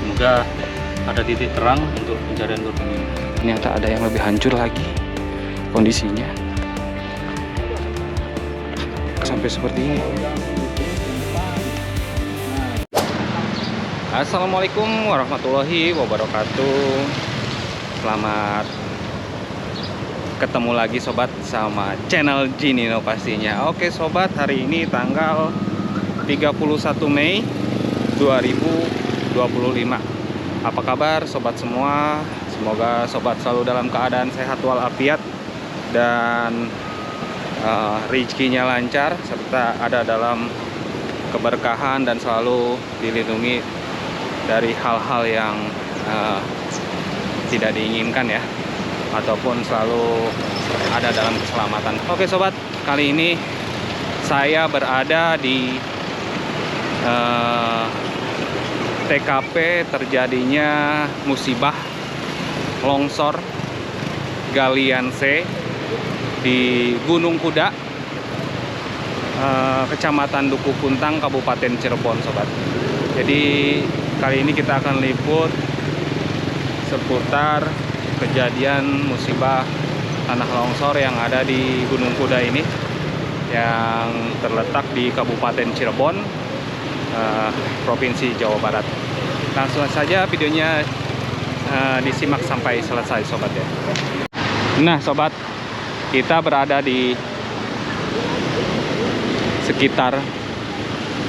Semoga ada titik terang untuk pencarian korban ini. Ternyata ada yang lebih hancur lagi kondisinya. Sampai seperti ini. Assalamualaikum warahmatullahi wabarakatuh. Selamat ketemu lagi sobat sama channel Jinino pastinya. Oke sobat, hari ini tanggal 31 Mei 2025. Apa kabar sobat semua? Semoga sobat selalu dalam keadaan sehat walafiat dan rezekinya lancar serta ada dalam keberkahan dan selalu dilindungi dari hal-hal yang tidak diinginkan ya, ataupun selalu ada dalam keselamatan. Oke sobat, kali ini saya berada di TKP terjadinya musibah longsor galian C di Gunung Kuda, Kecamatan Duku Puntang, Kabupaten Cirebon sobat. Jadi kali ini kita akan liput seputar kejadian musibah tanah longsor yang ada di Gunung Kuda ini, yang terletak di Kabupaten Cirebon, Provinsi Jawa Barat. Langsung saja videonya disimak sampai selesai sobat ya. Nah sobat, kita berada di sekitar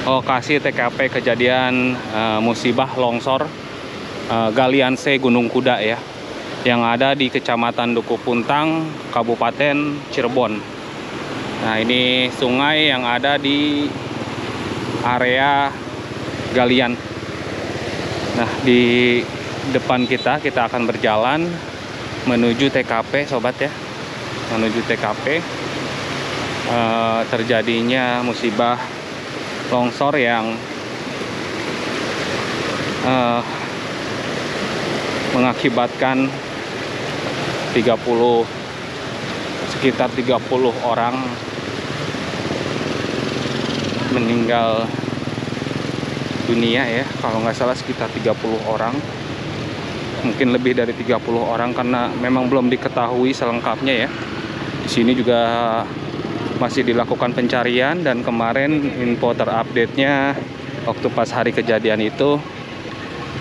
lokasi TKP kejadian musibah longsor galian C Gunung Kuda ya, yang ada di Kecamatan Duku Puntang, Kabupaten Cirebon. Nah, ini sungai yang ada di area galian. Nah, di depan kita akan berjalan menuju TKP sobat ya. Menuju TKP terjadinya musibah longsor yang mengakibatkan sekitar 30 orang meninggal dunia ya, kalau nggak salah sekitar 30 orang, mungkin lebih dari 30 orang karena memang belum diketahui selengkapnya ya. Di sini juga masih dilakukan pencarian, dan kemarin info terupdate-nya waktu pas hari kejadian itu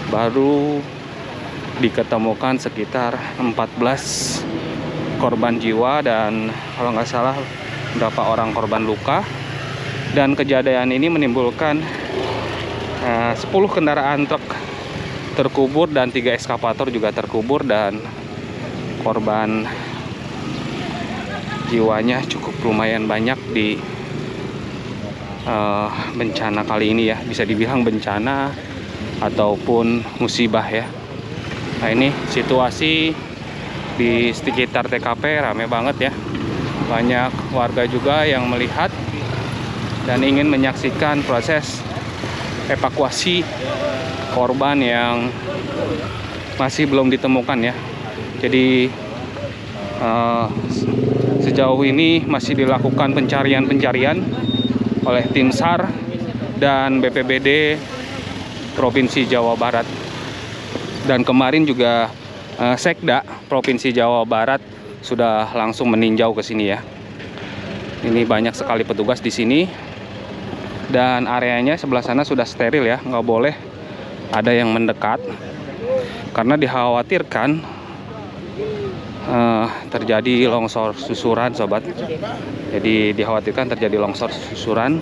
baru diketemukan sekitar 14 korban jiwa dan kalau nggak salah berapa orang korban luka. Dan kejadian ini menimbulkan 10 kendaraan truk terkubur dan 3 ekskavator juga terkubur, dan korban jiwanya cukup lumayan banyak di bencana kali ini ya. Bisa dibilang bencana ataupun musibah ya. Nah, ini situasi di sekitar TKP rame banget ya. Banyak warga juga yang melihat dan ingin menyaksikan proses evakuasi korban yang masih belum ditemukan ya. Jadi sejauh ini masih dilakukan pencarian oleh tim SAR dan BPBD Provinsi Jawa Barat. Dan kemarin juga Sekda Provinsi Jawa Barat sudah langsung meninjau ke sini ya. Ini banyak sekali petugas di sini, dan areanya sebelah sana sudah steril ya, nggak boleh ada yang mendekat karena dikhawatirkan terjadi longsor susuran sobat. Jadi dikhawatirkan terjadi longsor susuran.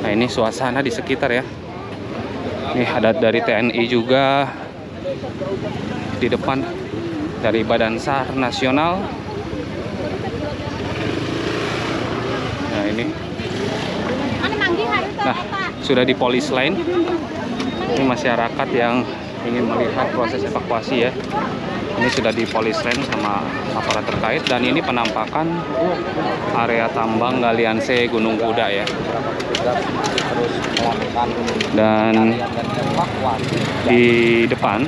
Nah, ini suasana di sekitar ya. Ini ada dari TNI juga di depan, dari Badan SAR Nasional. Nah, ini. Nah, sudah di polis lain. Ini masyarakat yang ingin melihat proses evakuasi ya. Ini sudah di polis lain sama aparat terkait, dan ini penampakan area tambang galian C Gunung Kuda ya. Dan di depan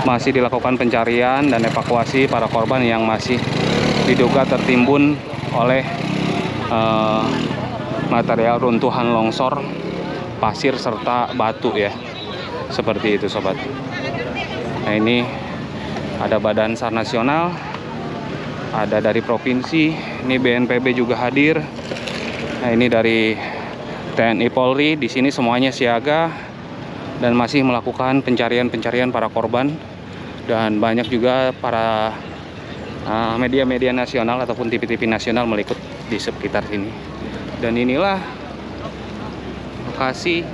masih dilakukan pencarian dan evakuasi para korban yang masih diduga tertimbun oleh material runtuhan longsor pasir serta batu ya. Seperti itu sobat. Nah ini ada Badan SAR Nasional, ada dari provinsi, ini BNPB juga hadir. Nah ini dari TNI Polri, di sini semuanya siaga dan masih melakukan pencarian para korban, dan banyak juga para media-media nasional ataupun TV-TV nasional meliput di sekitar sini. Dan inilah lokasi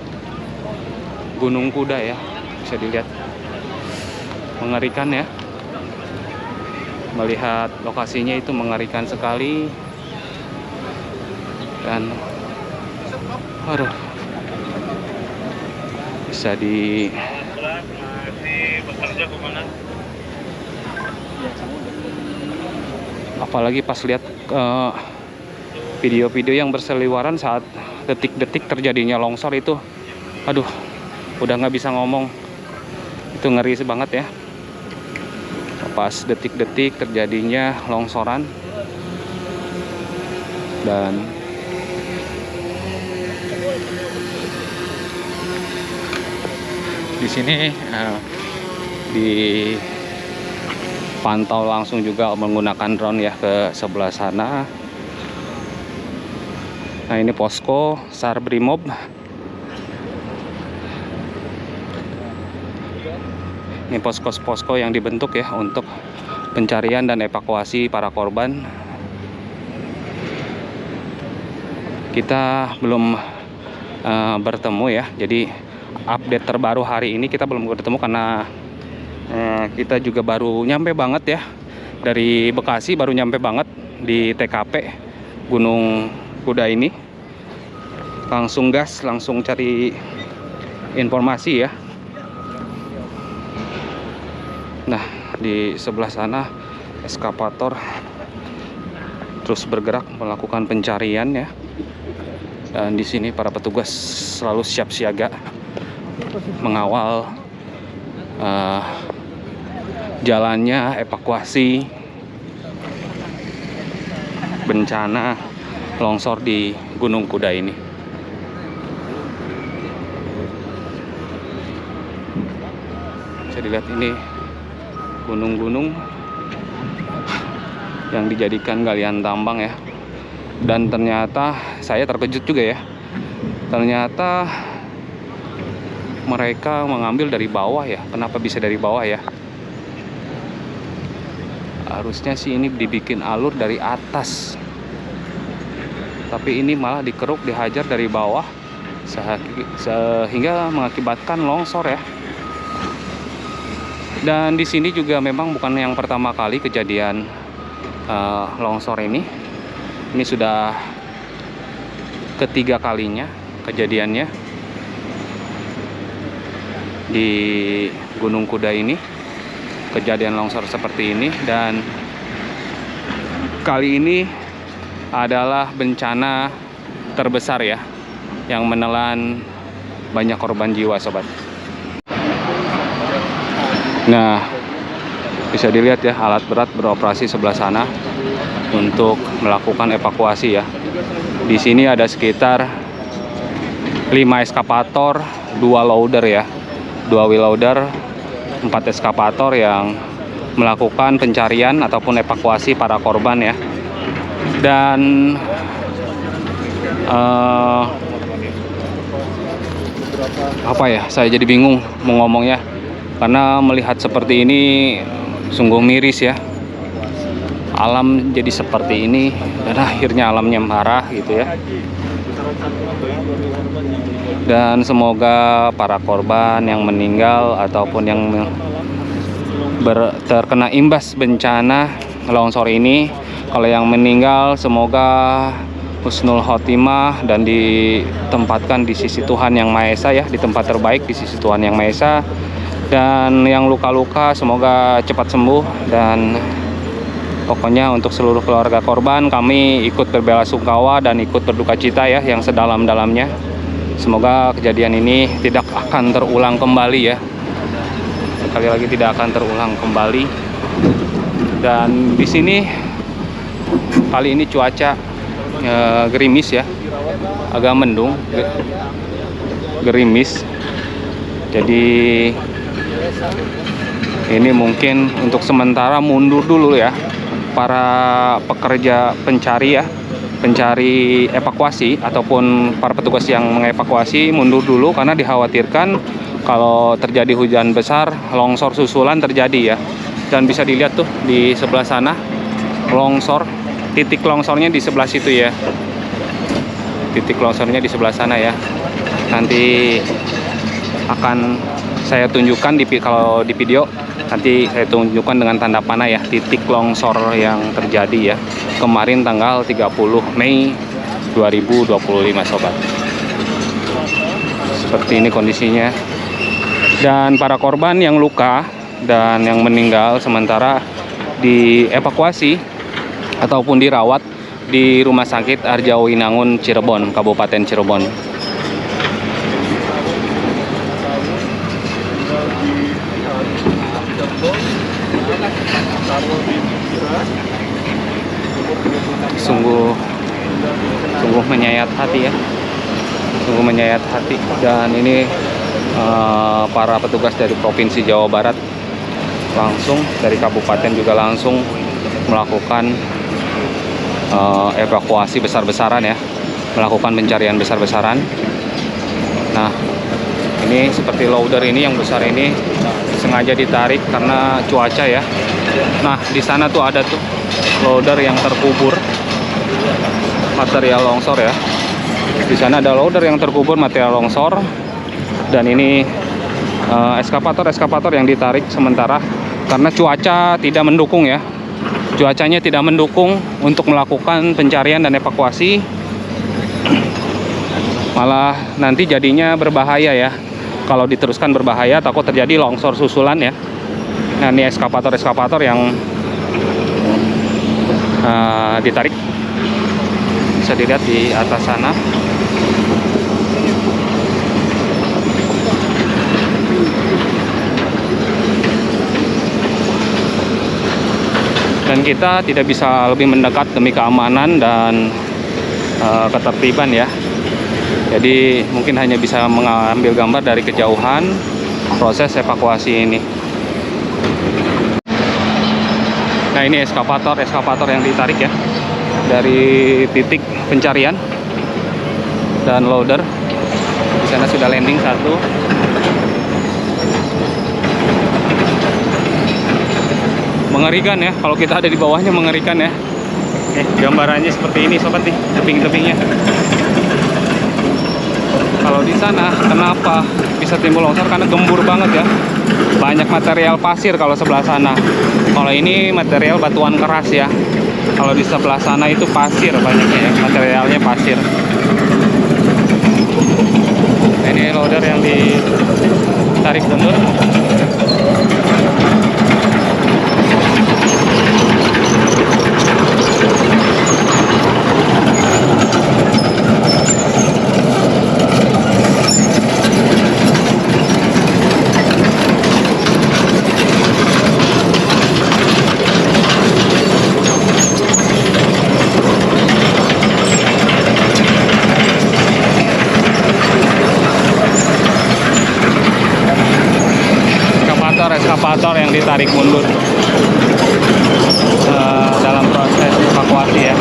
Gunung Kuda ya, bisa dilihat, mengerikan ya. Melihat lokasinya itu mengerikan sekali. Dan aduh, bisa di apalagi pas lihat video-video yang berseliweran saat detik-detik terjadinya longsor itu, aduh, udah nggak bisa ngomong. Itu ngeri banget ya, pas detik-detik terjadinya longsoran. Dan di sini dipantau langsung juga menggunakan drone ya ke sebelah sana. Nah ini posko SAR Brimob. Ini posko-posko yang dibentuk ya untuk pencarian dan evakuasi para korban. Kita belum bertemu ya, jadi update terbaru hari ini kita belum bertemu karena kita juga baru nyampe banget ya dari Bekasi, baru nyampe banget di TKP Gunung Kuda ini. Langsung gas, langsung cari informasi ya. Nah, di sebelah sana eskavator terus bergerak melakukan pencarian ya. Dan di sini para petugas selalu siap siaga mengawal jalannya evakuasi bencana longsor di Gunung Kuda ini. Bisa dilihat ini gunung-gunung yang dijadikan galian tambang ya. Dan ternyata saya terkejut juga ya, ternyata mereka mengambil dari bawah ya. Kenapa bisa dari bawah ya? Harusnya sih ini dibikin alur dari atas, tapi ini malah dikeruk, dihajar dari bawah sehingga mengakibatkan longsor ya. Dan di sini juga memang bukan yang pertama kali kejadian longsor ini. Ini sudah ketiga kalinya kejadiannya di Gunung Kuda ini, kejadian longsor seperti ini. Dan kali ini adalah bencana terbesar ya, yang menelan banyak korban jiwa sobat. Nah, bisa dilihat ya, alat berat beroperasi sebelah sana untuk melakukan evakuasi ya. Di sini ada sekitar 5 eskavator, 2 loader ya, 2 wheel loader, 4 eskavator yang melakukan pencarian ataupun evakuasi para korban ya. Dan apa ya, saya jadi bingung mau ngomongnya, karena melihat seperti ini sungguh miris ya. Alam jadi seperti ini dan akhirnya alamnya marah gitu ya. Dan semoga para korban yang meninggal ataupun yang terkena imbas bencana longsor ini, kalau yang meninggal semoga husnul khotimah dan ditempatkan di sisi Tuhan Yang Maha Esa ya, di tempat terbaik di sisi Tuhan Yang Maha Esa. Dan yang luka-luka semoga cepat sembuh. Dan pokoknya untuk seluruh keluarga korban kami ikut berbelasungkawa dan ikut berduka cita ya yang sedalam-dalamnya. Semoga kejadian ini tidak akan terulang kembali ya. Sekali lagi tidak akan terulang kembali. Dan di sini kali ini cuaca gerimis ya, agak mendung. gerimis. Jadi ini mungkin untuk sementara mundur dulu ya para pekerja pencari ya, pencari evakuasi ataupun para petugas yang mengevakuasi mundur dulu karena dikhawatirkan kalau terjadi hujan besar, longsor susulan terjadi ya. Dan bisa dilihat tuh di sebelah sana longsor, titik longsornya di sebelah situ ya. Titik longsornya di sebelah sana ya. Nanti akan saya tunjukkan kalau di video, nanti saya tunjukkan dengan tanda panah ya titik longsor yang terjadi ya kemarin tanggal 30 Mei 2025 sobat. Seperti ini kondisinya. Dan para korban yang luka dan yang meninggal sementara dievakuasi ataupun dirawat di Rumah Sakit Arjawinangun Cirebon, Kabupaten Cirebon. Sungguh menyayat hati ya, sungguh menyayat hati. Dan ini para petugas dari Provinsi Jawa Barat langsung dari kabupaten juga langsung melakukan evakuasi besar-besaran ya, melakukan pencarian besar-besaran. Nah, ini seperti loader ini yang besar ini sengaja ditarik karena cuaca ya. Nah, di sana tuh ada tuh loader yang terkubur material longsor ya. Di sana ada loader yang terkubur material longsor. Dan ini eskavator yang ditarik sementara karena cuaca tidak mendukung ya. Cuacanya tidak mendukung untuk melakukan pencarian dan evakuasi. Malah nanti jadinya berbahaya ya. Kalau diteruskan berbahaya, takut terjadi longsor susulan ya. Nah, ini eskavator yang ditarik. Bisa dilihat di atas sana. Dan kita tidak bisa lebih mendekat demi keamanan dan ketertiban ya. Jadi mungkin hanya bisa mengambil gambar dari kejauhan proses evakuasi ini. Nah, ini eskavator yang ditarik ya dari titik pencarian. Dan loader di sana sudah landing satu. Mengerikan ya, kalau kita ada di bawahnya mengerikan ya. Gambarannya seperti ini sobat nih, tebing-tebingnya. Kalau di sana kenapa bisa timbul longsor? Karena gembur banget ya. Banyak material pasir kalau sebelah sana. Kalau ini material batuan keras ya. Kalau di sebelah sana itu pasir banyaknya ya, materialnya pasir. Ini loader yang ditarik mundur. Eskavator yang ditarik mundur dalam proses evakuasi ya.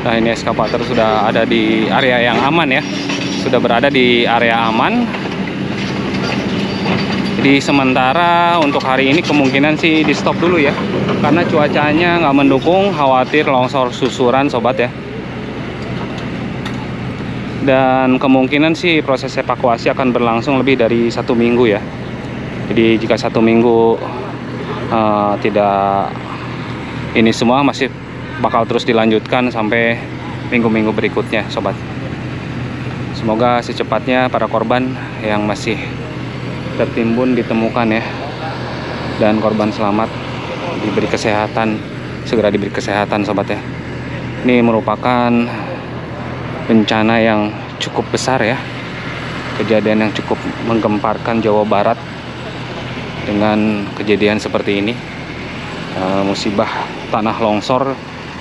Nah, ini eskavator sudah ada di area yang aman ya. sudah berada di area aman. Jadi sementara untuk hari ini kemungkinan sih di stop dulu ya, karena cuacanya nggak mendukung, khawatir longsor susuran sobat ya. Dan kemungkinan sih proses evakuasi akan berlangsung lebih dari 1 minggu ya. Jadi jika 1 minggu tidak, ini semua masih bakal terus dilanjutkan sampai minggu-minggu berikutnya sobat. Semoga secepatnya para korban yang masih tertimbun ditemukan ya, dan korban selamat diberi kesehatan, segera diberi kesehatan sobat ya. Ini merupakan bencana yang cukup besar ya, kejadian yang cukup menggemparkan Jawa Barat dengan kejadian seperti ini. Musibah tanah longsor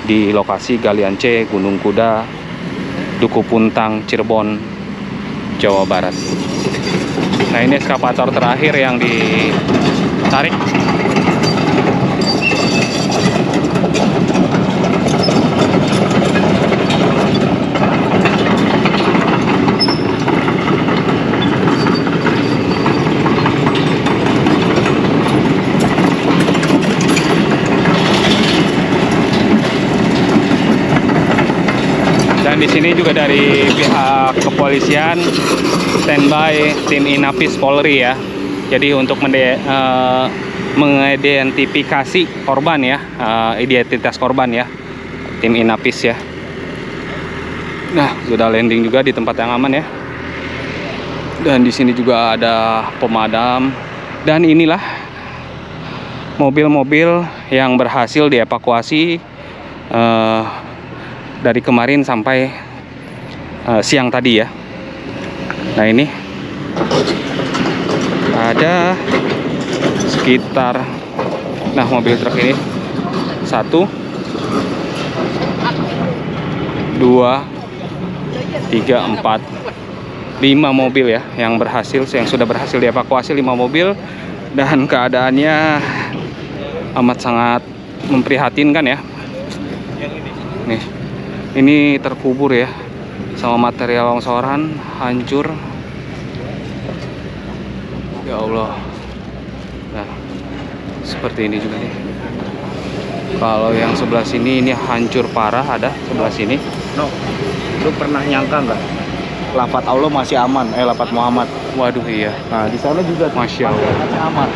di lokasi Galian C, Gunung Kuda, Duku Puntang, Cirebon, Jawa Barat. Nah, ini eskavator terakhir yang ditarik. Dan di sini juga dari pihak kepolisian standby tim Inafis Polri ya. Jadi untuk mengidentifikasi korban ya, identitas korban ya, tim Inafis ya. Nah, sudah landing juga di tempat yang aman ya. Dan di sini juga ada pemadam. Dan inilah mobil-mobil yang berhasil dievakuasi dari kemarin sampai siang tadi ya. Nah, ini ada sekitar, nah mobil truk ini 1, 2, 3, 4, 5 mobil ya yang sudah berhasil dievakuasi, 5 mobil, dan keadaannya amat sangat memprihatinkan ya. Nih, ini terkubur ya sama material longsoran, hancur. Ya Allah. Nah, seperti ini juga nih. Kalau yang sebelah sini ini hancur parah, ada sebelah sini. No, lu pernah nyangka nggak? Lafat Allah masih aman, lafat Muhammad. Waduh iya. Nah, di sana juga Masya Allah. masih aman.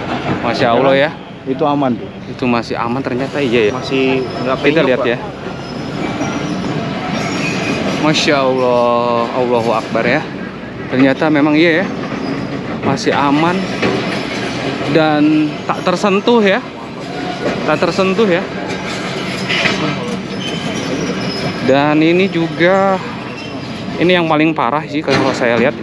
Masya Allah ya. Itu aman tuh. Itu masih aman ternyata, iya ya. Masih nggak Kita penyok, lihat Pak. ya. Masya Allah, Allahu Akbar ya. Ternyata memang iya ya, masih aman dan tak tersentuh ya, tak tersentuh ya. Dan ini juga, ini yang paling parah sih kalau saya lihat,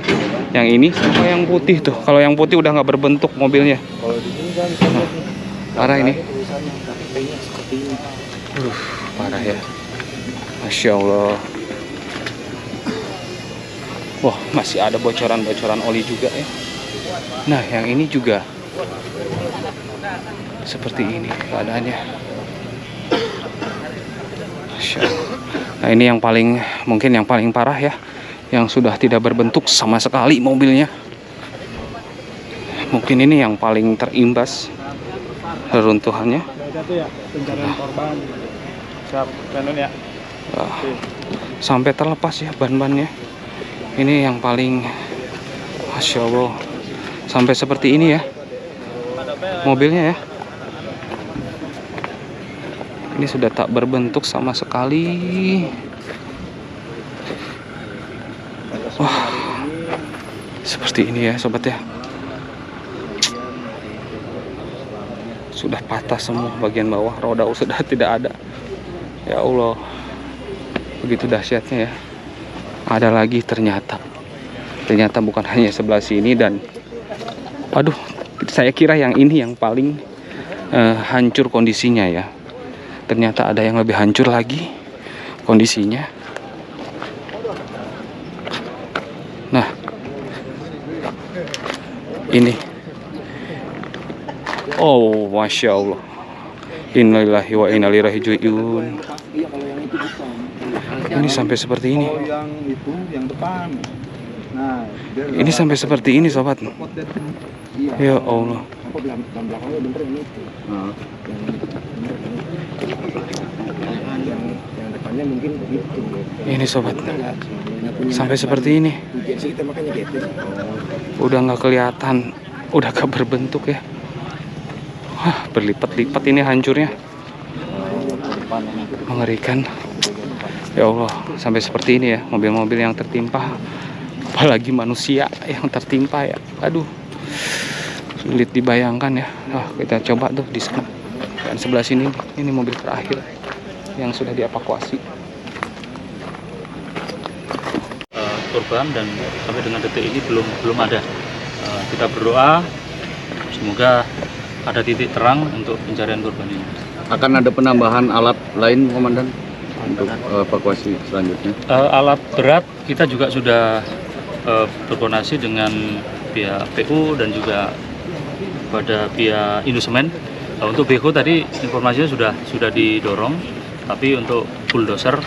yang ini sama yang putih tuh. Kalau yang putih udah nggak berbentuk mobilnya. Kalau di sini kan Parah ini. tulisannya KTP-nya seperti ini. Parah ya. Masya Allah. Wah, masih ada bocoran-bocoran oli juga ya. Nah, yang ini juga seperti ini keadaannya. Masya Allah. Nah, ini yang paling, mungkin yang paling parah ya, yang sudah tidak berbentuk sama sekali mobilnya. Mungkin ini yang paling terimbas reruntuhannya. Itu ya, pencarian korban. Siap, kanun ya. Sampai terlepas ya ban-bannya. Ini yang paling, Masya Allah, sampai seperti ini ya mobilnya ya. Ini sudah tak berbentuk sama sekali. Wah, seperti ini ya sobat ya. Sudah patah semua bagian bawah, roda sudah tidak ada. Ya Allah, begitu dahsyatnya ya. Ada lagi ternyata bukan hanya sebelah sini, dan aduh, saya kira yang ini yang paling hancur kondisinya ya. Ternyata ada yang lebih hancur lagi kondisinya. Nah, ini, oh Masya Allah, innalillahi wa inna ilaihi raji'un. Iya, kalau yang itu bukan. Ini sampai seperti ini. Kalau yang itu, yang depan. Nah, Ini sampai seperti ini sobat. Ya Allah. belakangnya bener ini. Yang depannya mungkin begitu. Ini sobat. Sampai seperti ini. Kita makanya gitu. Udah nggak kelihatan, udah gak berbentuk ya. Wah, berlipat-lipat ini hancurnya. Mengerikan. Ya Allah, sampai seperti ini ya mobil-mobil yang tertimpa. Apalagi manusia yang tertimpa ya. Aduh, sulit dibayangkan ya. Kita coba tuh di sana. Dan sebelah sini, ini mobil terakhir yang sudah dievakuasi. Korban dan sampai dengan detik ini belum ada. Kita berdoa semoga ada titik terang untuk pencarian korban ini. Akan ada penambahan alat lain, Komandan, untuk evakuasi selanjutnya? Alat berat kita juga sudah berkoordinasi dengan pihak PU dan juga pada pihak Indosemen. Untuk BEHO tadi informasinya sudah didorong, tapi untuk bulldozer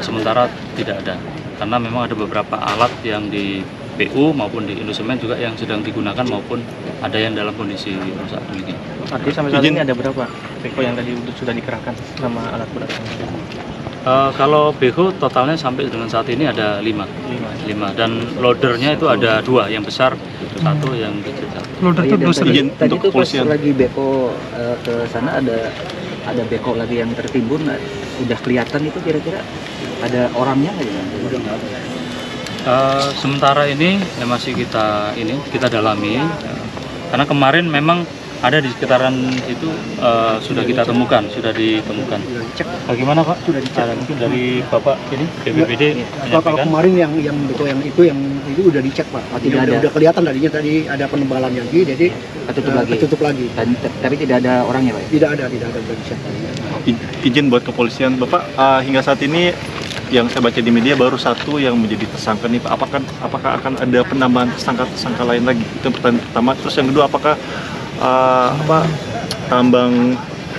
sementara tidak ada. Karena memang ada beberapa alat yang di PU maupun di Indosemen juga yang sedang digunakan maupun ada yang dalam kondisi rusak demikian. Artinya sampai saat ini ada berapa BEHO yang tadi sudah dikerahkan sama alat berat? Kalau BEHO totalnya sampai dengan saat ini ada 5 dan loadernya itu ada 2, yang besar 1, yang kecil 1. Loader itu dosen Tadi tuh pas lagi beko ke sana ada beko lagi yang tertimbun, udah kelihatan itu kira-kira ada orangnya nggak ya? Udah nggak ada. Sementara ini ya masih kita dalami karena kemarin memang ada di sekitaran itu sudah ditemukan. Bagaimana Pak? Sudah dicek. Mungkin dari Bapak ini BPBD Kalau kemarin yang beko yang itu udah dicek Pak. Udah kelihatan tadinya tadi ada penebalan lagi, jadi ketutup lagi. Tapi tidak ada orangnya Pak? Tidak ada udah dicek. Izin buat kepolisian, Bapak, hingga saat ini yang saya baca di media baru 1 yang menjadi tersangka nih Pak. Apakah akan ada penambahan tersangka lain lagi? Itu pertanyaan pertama. Terus yang kedua, apakah tambang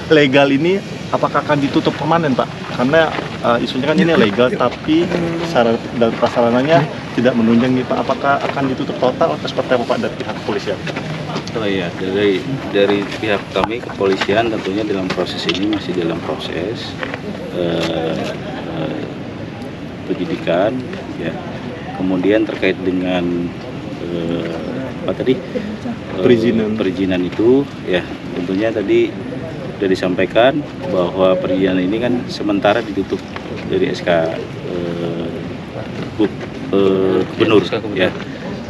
legal ini apakah akan ditutup permanen Pak? Karena isunya kan ini legal tapi syarat dan prasarananya tidak menunjang nih Pak. Apakah akan ditutup total atau seperti apa Pak dari pihak kepolisian? Oh iya, dari pihak kami kepolisian tentunya dalam proses ini masih dalam proses penyidikan ya. Kemudian terkait dengan perizinan itu ya, tentunya tadi sudah disampaikan bahwa perizinan ini kan sementara ditutup dari SK Gubernur ya.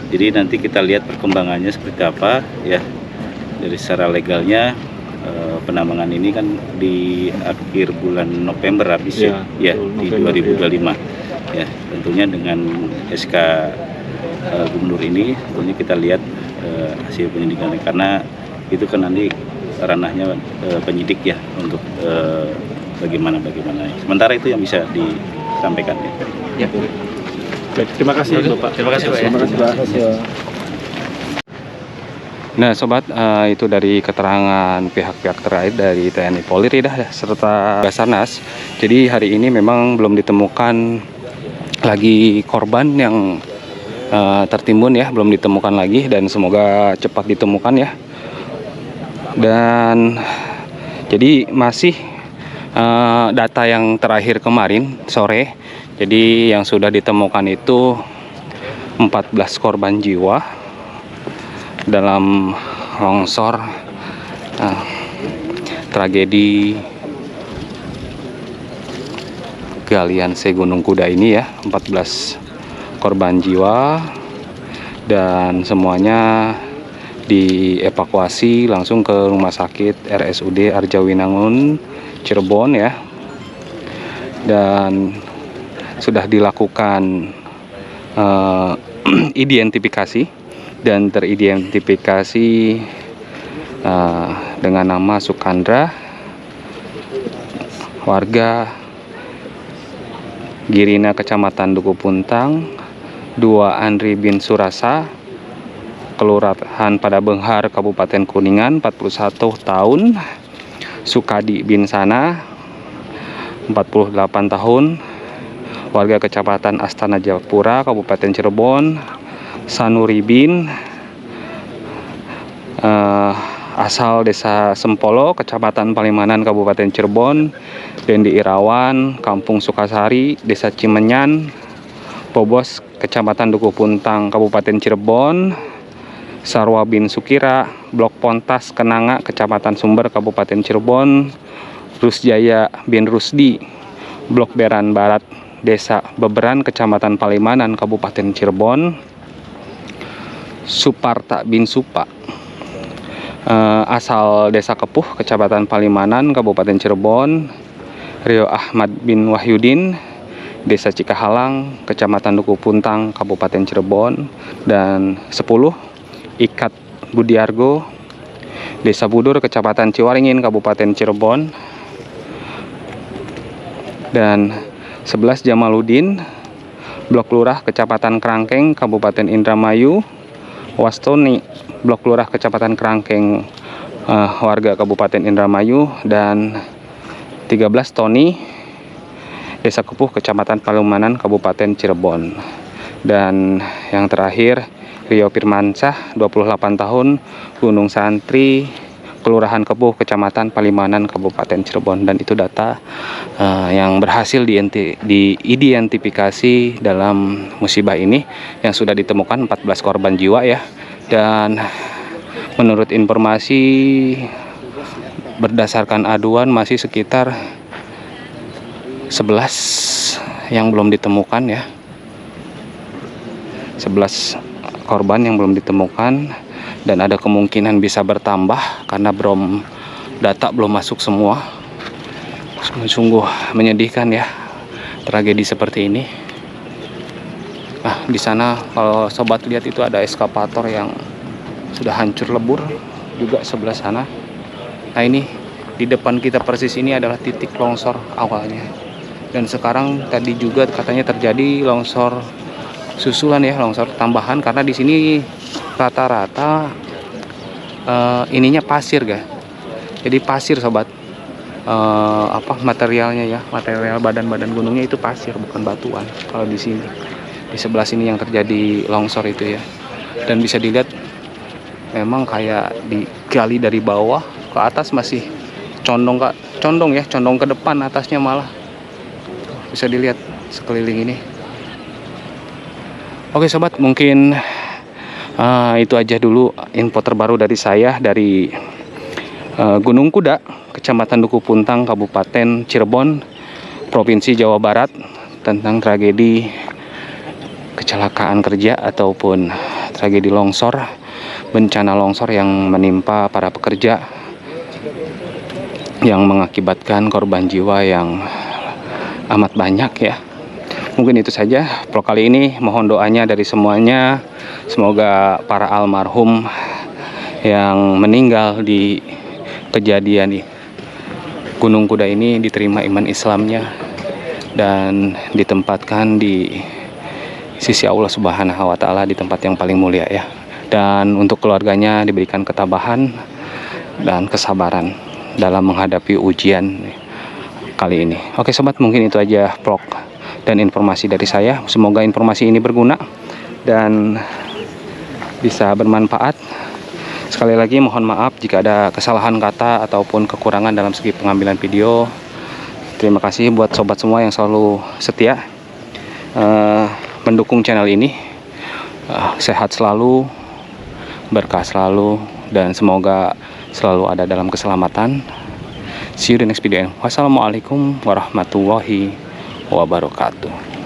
Jadi nanti kita lihat perkembangannya seperti apa ya. Dari secara legalnya penambangan ini kan di akhir bulan November habis ya di 2025 ya. Tentunya dengan SK Gubernur ini tentunya kita lihat hasil penyidikannya, karena itu kan nanti ranahnya penyidik ya untuk bagaimana. Sementara itu yang bisa disampaikan ya. Baik, terima kasih Bapak. Terima kasih Pak. Nah sobat, itu dari keterangan pihak-pihak terkait dari TNI Polri serta Basarnas. Jadi hari ini memang belum ditemukan lagi korban yang tertimbun ya, belum ditemukan lagi, dan semoga cepat ditemukan ya. Dan jadi masih data yang terakhir kemarin sore, jadi yang sudah ditemukan itu 14 korban jiwa dalam longsor tragedi galian C Gunung Kuda ini ya. 14 korban jiwa dan semuanya dievakuasi langsung ke rumah sakit RSUD Arjawinangun Cirebon ya. Dan sudah dilakukan identifikasi dan teridentifikasi dengan nama Sukandra, warga Girina Kecamatan Duku Puntang, 2 Andri bin Surasa, Kelurahan Padabenghar Kabupaten Kuningan, 41 tahun, Sukadi bin Sana, 48 tahun, warga Kecamatan Astana Japura Kabupaten Cirebon, Sanuribin, asal Desa Sempolo, Kecamatan Palimanan, Kabupaten Cirebon. Dendi Irawan, Kampung Sukasari, Desa Cimenyan. Bobos, Kecamatan Dukuh Puntang, Kabupaten Cirebon. Sarwa bin Sukira, Blok Pontas Kenanga, Kecamatan Sumber, Kabupaten Cirebon. Rusjaya bin Rusdi, Blok Beran Barat, Desa Beberan, Kecamatan Palimanan, Kabupaten Cirebon. Suparta bin Supa, asal Desa Kepuh, Kecamatan Palimanan, Kabupaten Cirebon. Rio Ahmad bin Wahyudin, Desa Cikahalang, Kecamatan Dukuh Puntang, Kabupaten Cirebon. Dan 10, Ikat Budiargo, Desa Budur, Kecamatan Ciwaringin, Kabupaten Cirebon. Dan 11, Jamaludin, Blok Lurah, Kecamatan Kerangkeng, Kabupaten Indramayu. Wastoni, Blok Lurah, Kecamatan Kerangkeng, warga Kabupaten Indramayu. Dan 13, Tony, Desa Kepuh, Kecamatan Palimanan, Kabupaten Cirebon. Dan yang terakhir, Rio Firmansyah, 28 tahun, Gunung Santri, Kelurahan Kepuh, Kecamatan Palimanan, Kabupaten Cirebon. Dan itu data yang berhasil diidentifikasi dalam musibah ini, yang sudah ditemukan 14 korban jiwa ya. Dan menurut informasi berdasarkan aduan masih sekitar 11 yang belum ditemukan ya. 11 korban yang belum ditemukan, dan ada kemungkinan bisa bertambah karena data belum masuk semua. Sungguh menyedihkan ya, tragedi seperti ini. Nah, di sana kalau sobat lihat itu ada eskavator yang sudah hancur lebur juga sebelah sana. Nah, ini di depan kita persis ini adalah titik longsor awalnya. Dan sekarang tadi juga katanya terjadi longsor susulan ya, longsor tambahan, karena di sini rata-rata ininya pasir guys. Jadi pasir sobat, materialnya ya, material badan-badan gunungnya itu pasir, bukan batuan. Kalau di sini, di sebelah sini yang terjadi longsor itu ya. Dan bisa dilihat memang kayak digali dari bawah ke atas, masih condong ke depan, atasnya malah bisa dilihat sekeliling ini. Oke sobat, mungkin itu aja dulu info terbaru dari saya dari Gunung Kuda, Kecamatan Dukuh Puntang, Kabupaten Cirebon, Provinsi Jawa Barat, tentang tragedi kecelakaan kerja ataupun tragedi longsor, bencana longsor yang menimpa para pekerja, yang mengakibatkan korban jiwa yang amat banyak ya. Mungkin itu saja vlog kali ini. Mohon doanya dari semuanya, semoga para almarhum yang meninggal di kejadian di Gunung Kuda ini diterima iman Islamnya dan ditempatkan di sisi Allah Subhanahu wa Ta'ala, di tempat yang paling mulia ya. Dan untuk keluarganya diberikan ketabahan dan kesabaran dalam menghadapi ujian kali ini. Oke sobat, mungkin itu aja vlog dan informasi dari saya. Semoga informasi ini berguna dan bisa bermanfaat. Sekali lagi mohon maaf jika ada kesalahan kata ataupun kekurangan dalam segi pengambilan video. Terima kasih buat sobat semua yang selalu setia mendukung channel ini. Sehat selalu, berkah selalu, dan semoga selalu ada dalam keselamatan. See you the next video. Wassalamualaikum warahmatullahi wabarakatuh.